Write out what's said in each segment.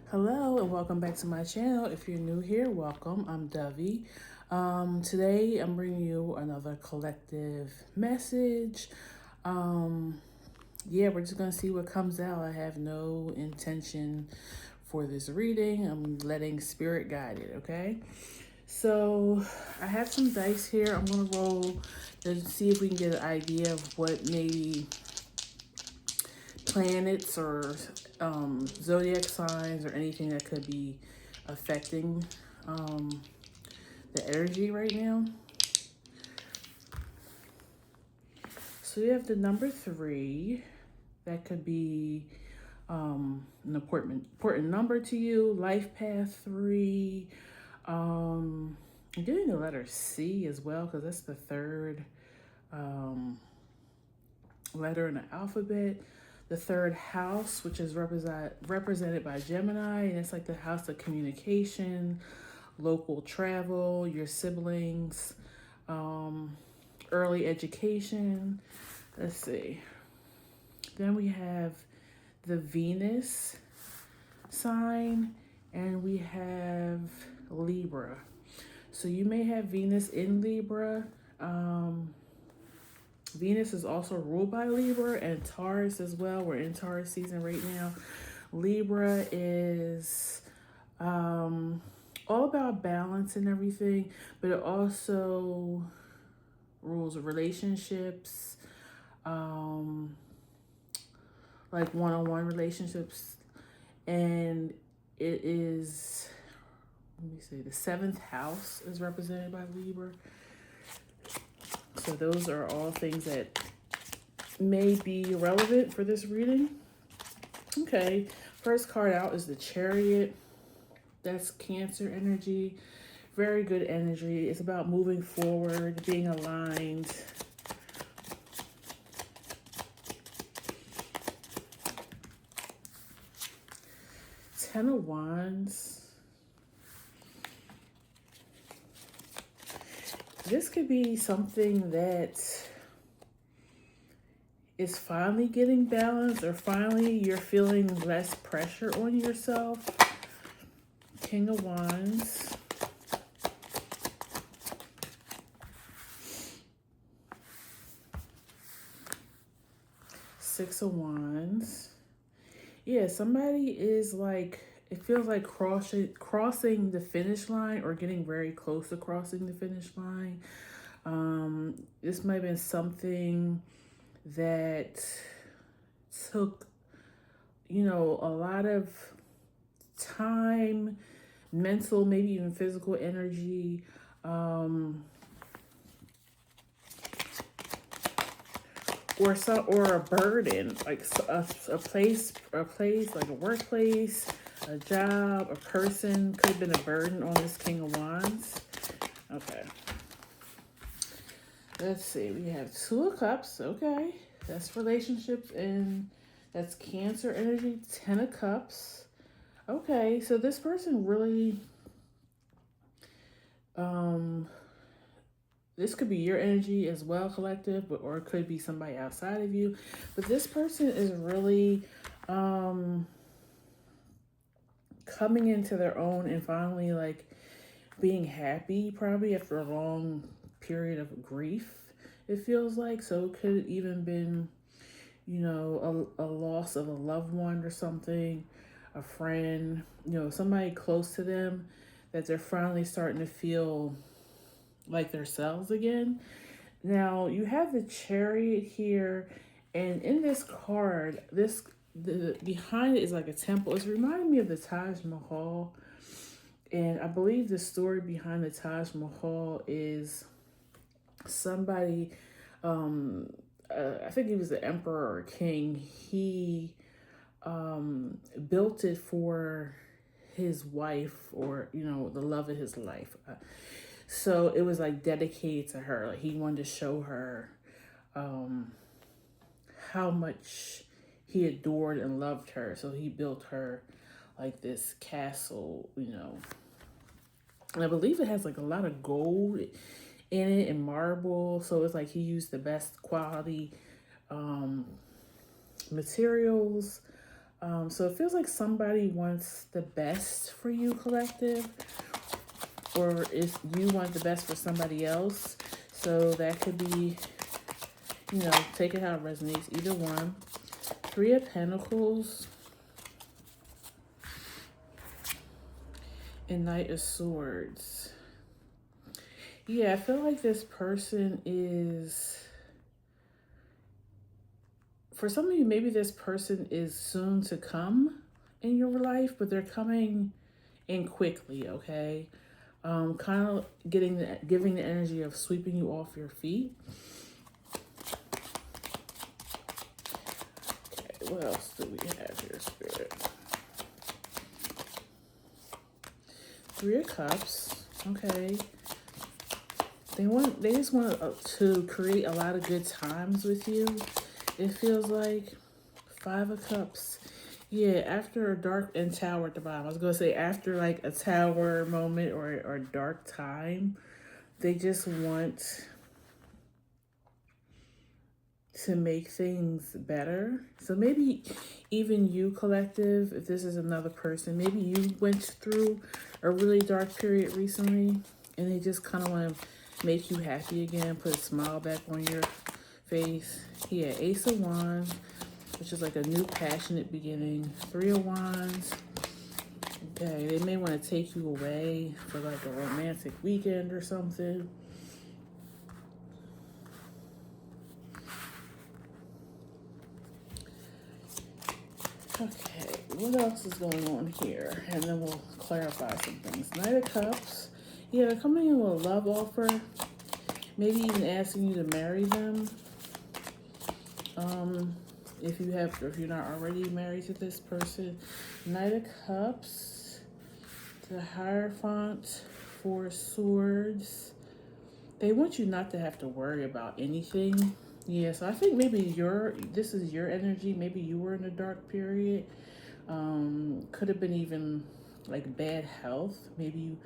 Hello and welcome back to my channel. If you're new here, welcome. I'm Dovey. Today I'm bringing you another collective message. We're just gonna see what comes out. I have no intention for this reading. I'm letting spirit guide it, okay? So I have some dice here. I'm gonna roll to see if we can get an idea of what maybe planets or zodiac signs or anything that could be affecting the energy right now. So you have the number 3. That could be an important number to you. Life path 3. I'm getting the letter C as well because that's the third letter in the alphabet. The third house, which is represented by Gemini, and it's like the house of communication, local travel, your siblings, early education. Let's see. Then we have the Venus sign, and we have Libra. So you may have Venus in Libra. Venus is also ruled by Libra and Taurus as well. We're in Taurus season right now. Libra is all about balance and everything, but it also rules relationships, like one-on-one relationships. And it is, let me see, the 7th house is represented by Libra. So those are all things that may be relevant for this reading. Okay, first card out is the Chariot. That's Cancer energy. Very good energy. It's about moving forward, being aligned. Ten of Wands. This could be something that is finally getting balanced, or finally you're feeling less pressure on yourself. King of Wands. Six of Wands. Yeah, somebody is like, it feels like crossing the finish line or getting very close to crossing the finish line. This might have been something that took, a lot of time, mental, maybe even physical energy, or a burden, like a place like a workplace, a job, a person. Could have been a burden on this King of Wands. Okay. Let's see. We have 2 of Cups. Okay. That's relationships, and that's Cancer energy. 10 of Cups. Okay. So this person really, this could be your energy as well, collective, or it could be somebody outside of you. But this person is really coming into their own and finally like being happy, probably after a long period of grief, it feels like. So it could even been, a loss of a loved one or something, a friend, somebody close to them, that they're finally starting to feel like themselves again. Now you have the Chariot here, and in this card, the behind it is like a temple. It's reminding me of the Taj Mahal, and I believe the story behind the Taj Mahal is somebody, I think he was the emperor or king. He built it for his wife, or the love of his life. So it was like dedicated to her. Like he wanted to show her how much he adored and loved her. So he built her like this castle, And I believe it has like a lot of gold in it and marble. So it's like he used the best quality materials. So it feels like somebody wants the best for you, collective, or if you want the best for somebody else. So that could be, take it how it resonates, either one. Three of Pentacles and Knight of Swords. Yeah, I feel like this person is, for some of you, maybe this person is soon to come in your life, but they're coming in quickly, okay? Kind of giving the energy of sweeping you off your feet. Okay, what else do we have here, Spirit? Three of Cups, okay. They just want to create a lot of good times with you. It feels like. Five of Cups. Yeah, after a dark and tower at the bottom. I was going to say after like a tower moment or dark time. They just want to make things better. So maybe even you, collective, if this is another person, maybe you went through a really dark period recently and they just kind of want to make you happy again, put a smile back on your face. Yeah, Ace of Wands, which is like a new passionate beginning. Three of Wands. Okay, they may want to take you away for like a romantic weekend or something. Okay, what else is going on here? And then we'll clarify some things. Knight of Cups. Yeah, they're coming in with a love offer. Maybe even asking you to marry them. If you're not already married to this person. Knight of Cups. The Hierophant. Four Swords. They want you not to have to worry about anything. Yeah, so I think maybe this is your energy. Maybe you were in a dark period. Could have been even like bad health. Maybe you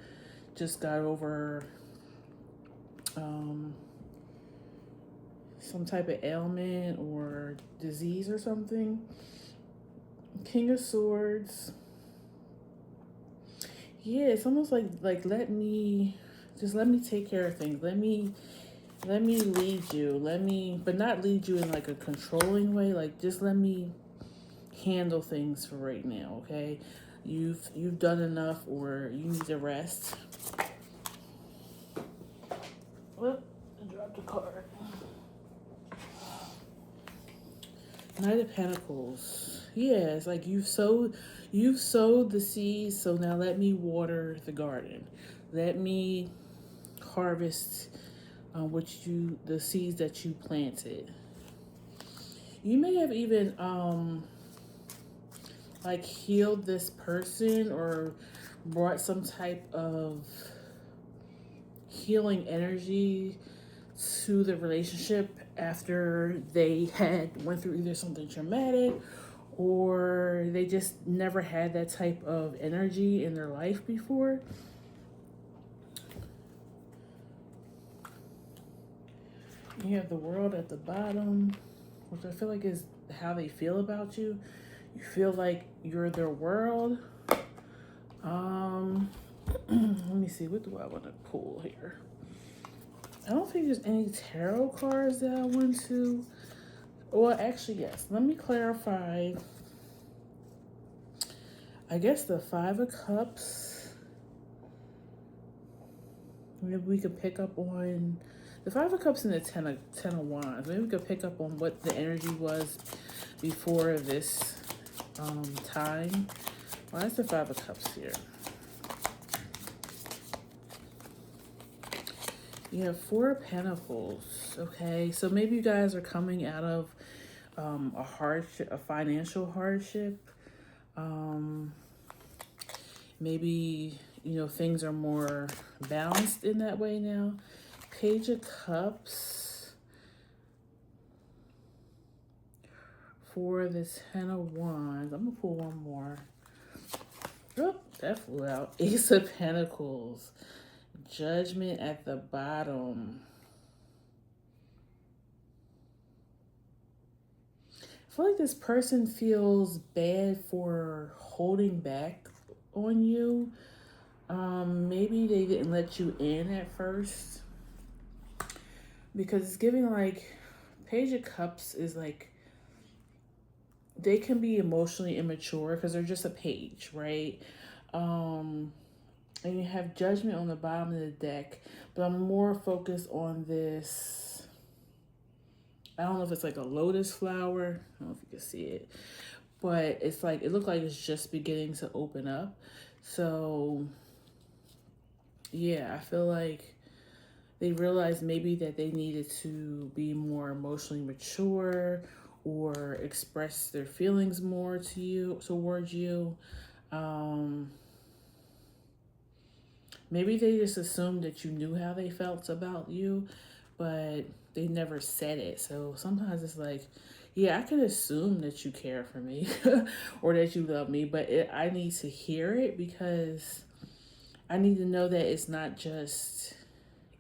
just got over some type of ailment or disease or something. King of Swords. Yeah, it's almost like let me take care of things. Let me lead you. But not lead you in like a controlling way. Like just let me handle things for right now, okay? You've done enough, or you need to rest. Whoop, I dropped a card. Knight of Pentacles. Yeah, it's like you've sowed the seeds, so now let me water the garden. Let me harvest the seeds that you planted. You may have even like healed this person or brought some type of healing energy to the relationship after they had went through either something traumatic or they just never had that type of energy in their life before. You have the World at the bottom, which I feel like is how they feel about you. You feel like you're their world. Let me see, what do I want to pull here? I don't think there's any tarot cards that I want to. Well, actually, yes. Let me clarify. I guess the Five of Cups. Maybe we could pick up on the Five of Cups and the Ten of Wands. Maybe we could pick up on what the energy was before this time. Why is the Five of Cups here? You have Four of Pentacles. Okay, so maybe you guys are coming out of a financial hardship. Maybe things are more balanced in that way now. Page of Cups for the Ten of Wands. I'm gonna pull one more. Oh, that flew out. Ace of Pentacles. Judgment at the bottom. I feel like this person feels bad for holding back on you. Maybe they didn't let you in at first, because it's giving like Page of Cups is like they can be emotionally immature because they're just a page, right? Um, and you have Judgment on the bottom of the deck, but I'm more focused on this. I don't know if it's like a lotus flower. I don't know if you can see it, but it's like it looked like it's just beginning to open up. So yeah, I feel like they realized maybe that they needed to be more emotionally mature or express their feelings more to you towards you. Um, Maybe they just assumed that you knew how they felt about you, but they never said it. So sometimes it's like, yeah, I could assume that you care for me or that you love me, but I need to hear it because I need to know that it's not just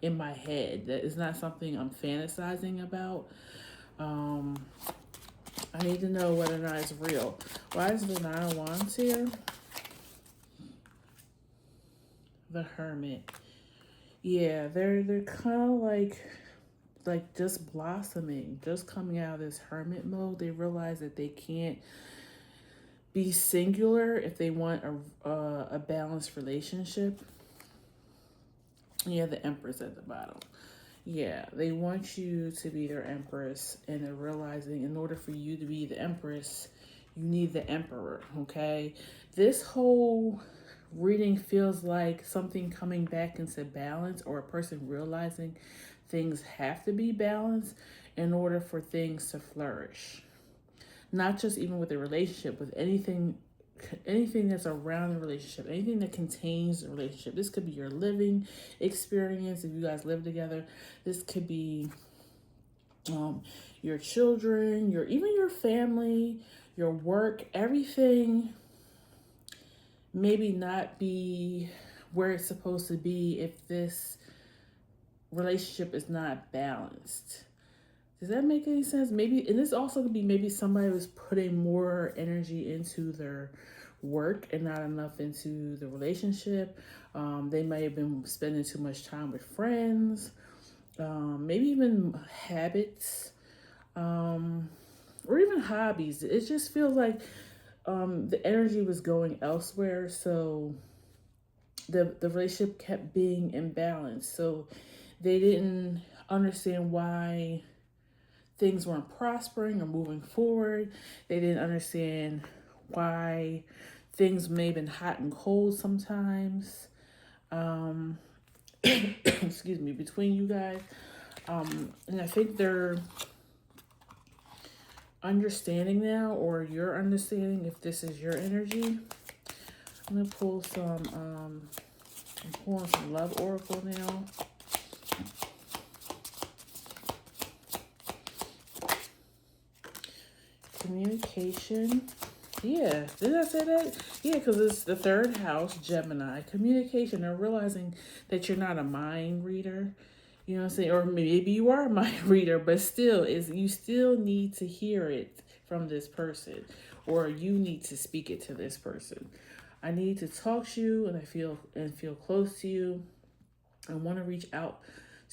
in my head, that it's not something I'm fantasizing about. Um, I need to know whether or not it's real. Why is the Nine of Wands here? The Hermit. Yeah, they're kind of like just blossoming, just coming out of this hermit mode. They realize that they can't be singular if they want a balanced relationship. Yeah, the Empress at the bottom. Yeah, they want you to be their Empress, and they're realizing in order for you to be the Empress, you need the Emperor, okay? This whole reading feels like something coming back into balance, or a person realizing things have to be balanced in order for things to flourish. Not just even with a relationship, with anything that's around the relationship, anything that contains the relationship. This could be your living experience if you guys live together. This could be your children, even your family, your work, everything maybe not be where it's supposed to be if this relationship is not balanced. Does that make any sense? Maybe, and this also could be maybe somebody was putting more energy into their work and not enough into the relationship. They may have been spending too much time with friends, maybe even habits, or even hobbies. It just feels like the energy was going elsewhere. So the relationship kept being imbalanced. So they didn't understand why things weren't prospering or moving forward. They didn't understand why things may have been hot and cold sometimes. Excuse me, between you guys. And I think they're understanding now, or you're understanding if this is your energy. I'm gonna pull some I'm pulling some love oracle now. Communication. Yeah, did I say that? Yeah, because it's the third house, Gemini. Communication. They're realizing that you're not a mind reader. You know what I'm saying? Or maybe you are a mind reader, but still, is you still need to hear it from this person, or you need to speak it to this person. I need to talk to you, and I feel close to you. I want to reach out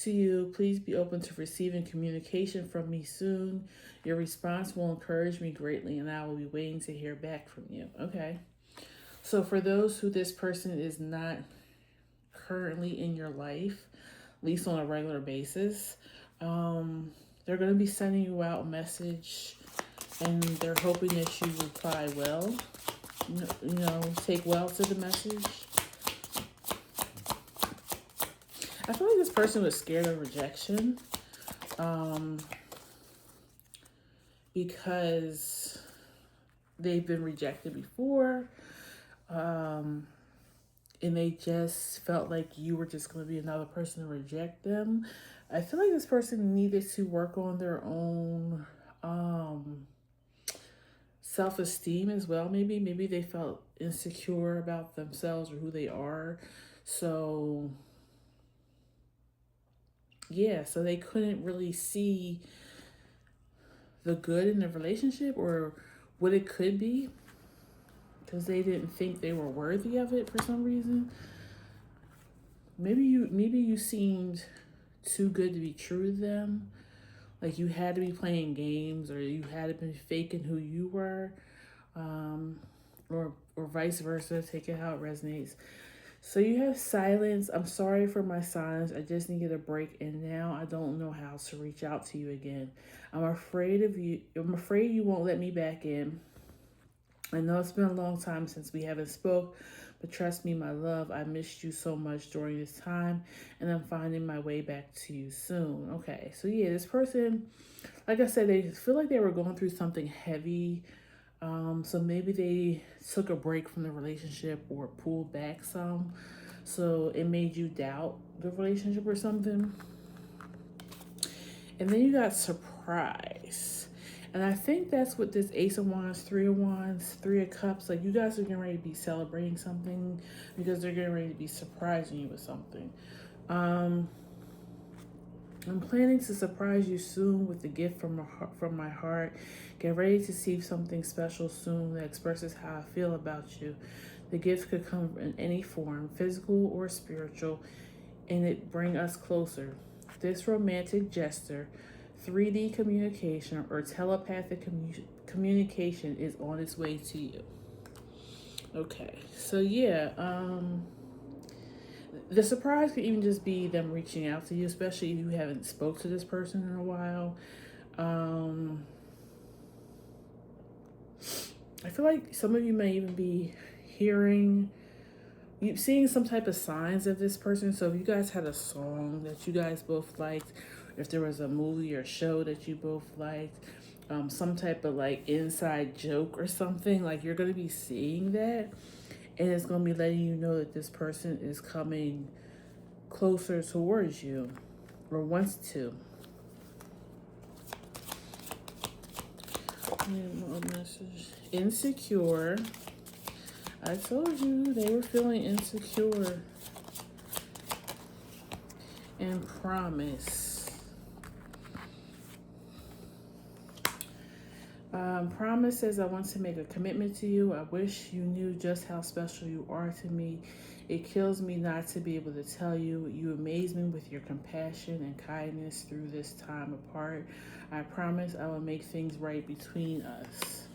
to you. Please be open to receiving communication from me soon. Your response will encourage me greatly, and I will be waiting to hear back from you. Okay. So, for those who this person is not currently in your life, at least on a regular basis, they're going to be sending you out a message, and they're hoping that you reply well. Take well to the message. I feel like this person was scared of rejection, because they've been rejected before, and they just felt like you were just going to be another person to reject them. I feel like this person needed to work on their own self-esteem as well. Maybe they felt insecure about themselves or who they are. So yeah, so they couldn't really see the good in the relationship or what it could be, because they didn't think they were worthy of it for some reason. Maybe you seemed too good to be true to them. Like you had to be playing games, or you had to be faking who you were, um, or vice versa. Take it how it resonates. So you have silence. I'm sorry for my silence. I just needed a break, and now I don't know how to reach out to you again. I'm afraid of you. I'm afraid you won't let me back in. I know it's been a long time since we haven't spoke, but trust me, my love, I missed you so much during this time, and I'm finding my way back to you soon. Okay, so yeah, this person, like I said, they feel like they were going through something heavy. So maybe they took a break from the relationship or pulled back some. So it made you doubt the relationship or something. And then you got surprise. And I think that's what this Ace of Wands, Three of Wands, Three of Cups, like you guys are getting ready to be celebrating something because they're getting ready to be surprising you with something. Um, I'm planning to surprise you soon with a gift from my heart. Get ready to see something special soon that expresses how I feel about you. The gift could come in any form, physical or spiritual, and it bring us closer. This romantic gesture, 3D communication, or telepathic communication is on its way to you. Okay, so yeah, the surprise could even just be them reaching out to you, especially if you haven't spoke to this person in a while. Um, I feel like some of you may even be hearing, you seeing some type of signs of this person. So if you guys had a song that you guys both liked, if there was a movie or show that you both liked, some type of like inside joke or something, like you're going to be seeing that, and it's going to be letting you know that this person is coming closer towards you or wants to. Insecure. I told you they were feeling insecure. And promise. Promise says, I want to make a commitment to you. I wish you knew just how special you are to me. It kills me not to be able to tell you. You amaze me with your compassion and kindness through this time apart. I promise I will make things right between us.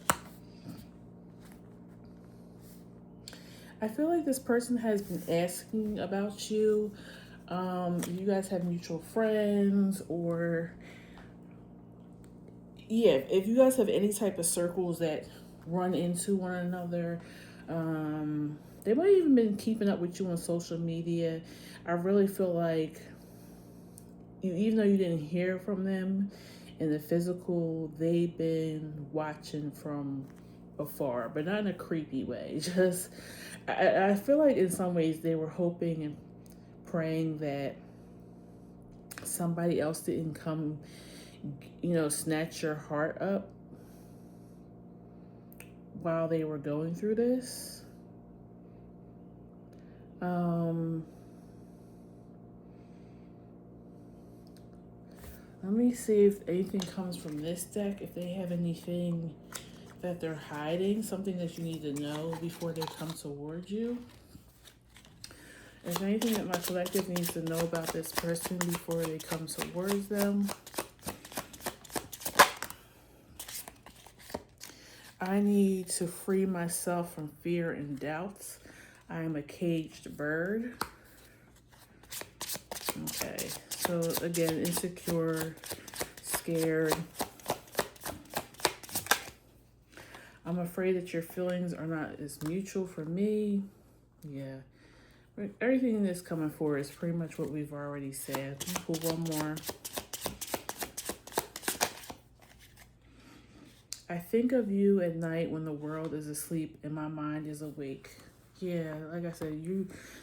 I feel like this person has been asking about you. You guys have mutual friends, or yeah, if you guys have any type of circles that run into one another, they might even been keeping up with you on social media. I really feel like even though you didn't hear from them in the physical, they've been watching from afar, but not in a creepy way. Just, I feel like in some ways they were hoping and praying that somebody else didn't come, snatch your heart up while they were going through this. Let me see if anything comes from this deck, if they have anything that they're hiding, something that you need to know before they come towards you. Is there anything that my collective needs to know about this person before they come towards them? I need to free myself from fear and doubts. I am a caged bird. Okay, so again, insecure, scared. I'm afraid that your feelings are not as mutual for me. Yeah. Everything that's coming forward is pretty much what we've already said. Pull one more. I think of you at night when the world is asleep and my mind is awake. Yeah, like I said,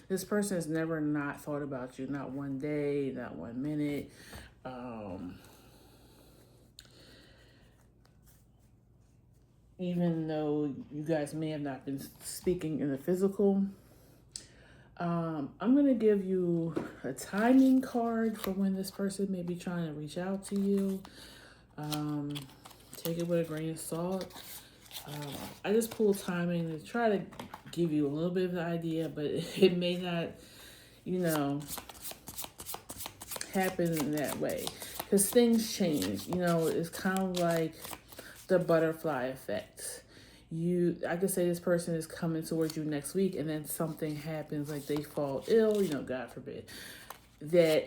this person has never not thought about you. Not one day, not 1 minute. Even though you guys may have not been speaking in the physical. I'm going to give you a timing card for when this person may be trying to reach out to you. Take it with a grain of salt. I just pulled timing to try to give you a little bit of an idea, but it may not, happen in that way. Because things change. It's kind of like the butterfly effect. I could say this person is coming towards you next week, and then something happens, like they fall ill, God forbid, that,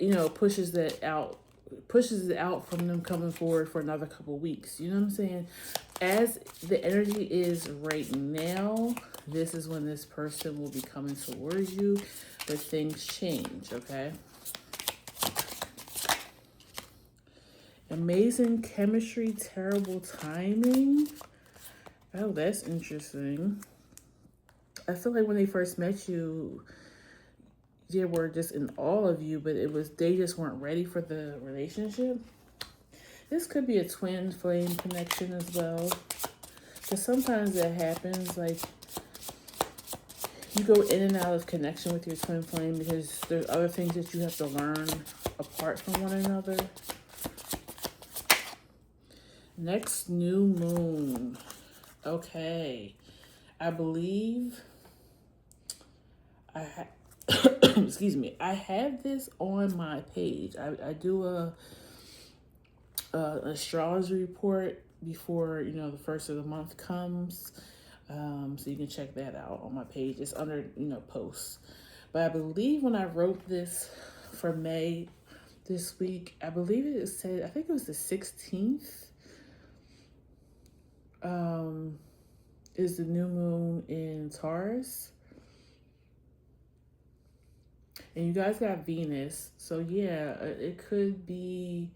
pushes it out from them coming forward for another couple weeks. You know what I'm saying? As the energy is right now, this is when this person will be coming towards you, but things change, okay? Amazing chemistry, terrible timing. Oh, that's interesting. I feel like when they first met you, they were just in awe of you, but they just weren't ready for the relationship. This could be a twin flame connection as well. Because sometimes that happens, like you go in and out of connection with your twin flame because there's other things that you have to learn apart from one another. Next new moon. Okay. I believe excuse me. I have this on my page. I do a astrology report before the first of the month comes, so you can check that out on my page. It's under posts. But I believe when I wrote this for May this week, I believe it said, I think it was the 16th, is the new moon in Taurus. And you guys got Venus, so yeah, it could be,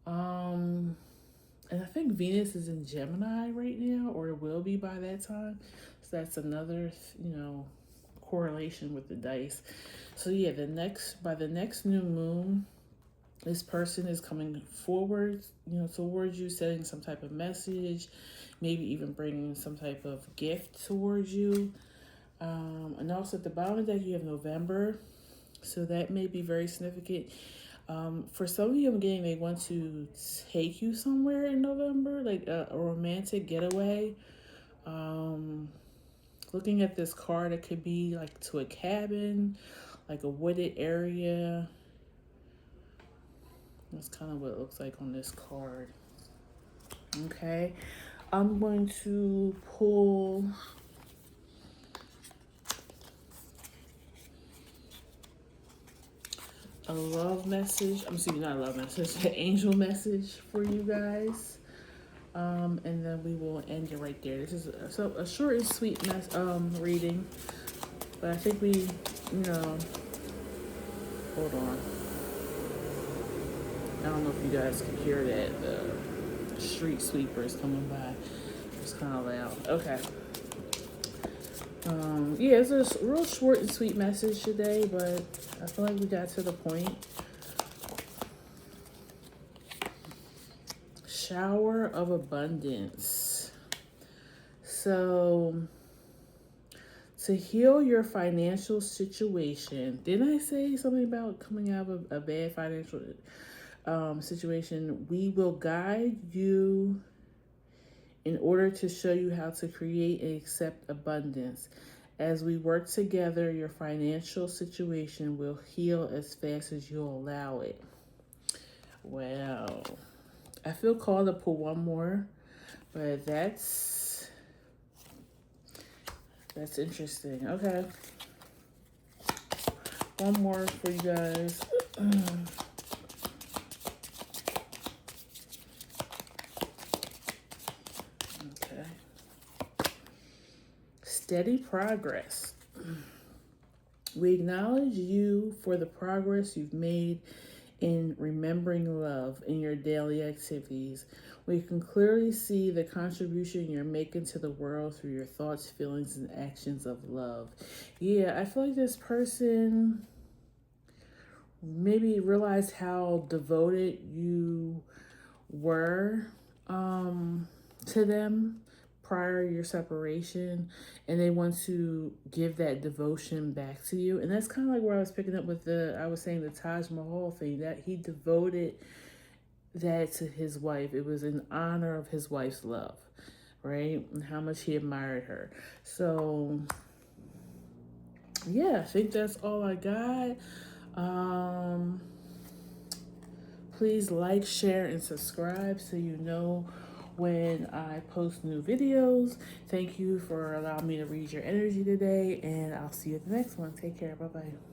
and I think Venus is in Gemini right now, or it will be by that time. So that's another, correlation with the dice. So yeah, by the next new moon, this person is coming forward, towards you, sending some type of message, maybe even bringing some type of gift towards you. And also at the bottom of the deck, you have November. So that may be very significant. For some of you, I'm getting they want to take you somewhere in November, like a romantic getaway. Looking at this card, it could be like to a cabin, like a wooded area. That's kind of what it looks like on this card. Okay, I'm going to pull a love message. Not a love message, an angel message for you guys. And then we will end it right there. This is a short and sweet reading, but I think we, hold on. I don't know if you guys can hear that. The street sweepers coming by. It's kind of loud. Okay. Yeah, it's a real short and sweet message today, but I feel like we got to the point. Shower of abundance. So, to heal your financial situation, didn't I say something about coming out of a bad financial situation? We will guide you in order to show you how to create and accept abundance. As we work together, your financial situation will heal as fast as you'll allow it. Wow. I feel called to pull one more, but that's interesting. Okay. One more for you guys. Okay. Steady progress. We acknowledge you for the progress you've made in remembering love in your daily activities. We can clearly see the contribution you're making to the world through your thoughts, feelings, and actions of love. Yeah, I feel like this person maybe realized how devoted you were to them prior to your separation, and they want to give that devotion back to you. And that's kind of like where I was picking up with I was saying the Taj Mahal thing, that he devoted that to his wife. It was in honor of his wife's love, right? And how much he admired her. So yeah, I think that's all I got. Um, Please like, share, and subscribe so you know when I post new videos. Thank you for allowing me to read your energy today, and I'll see you at the next one. Take care. Bye bye.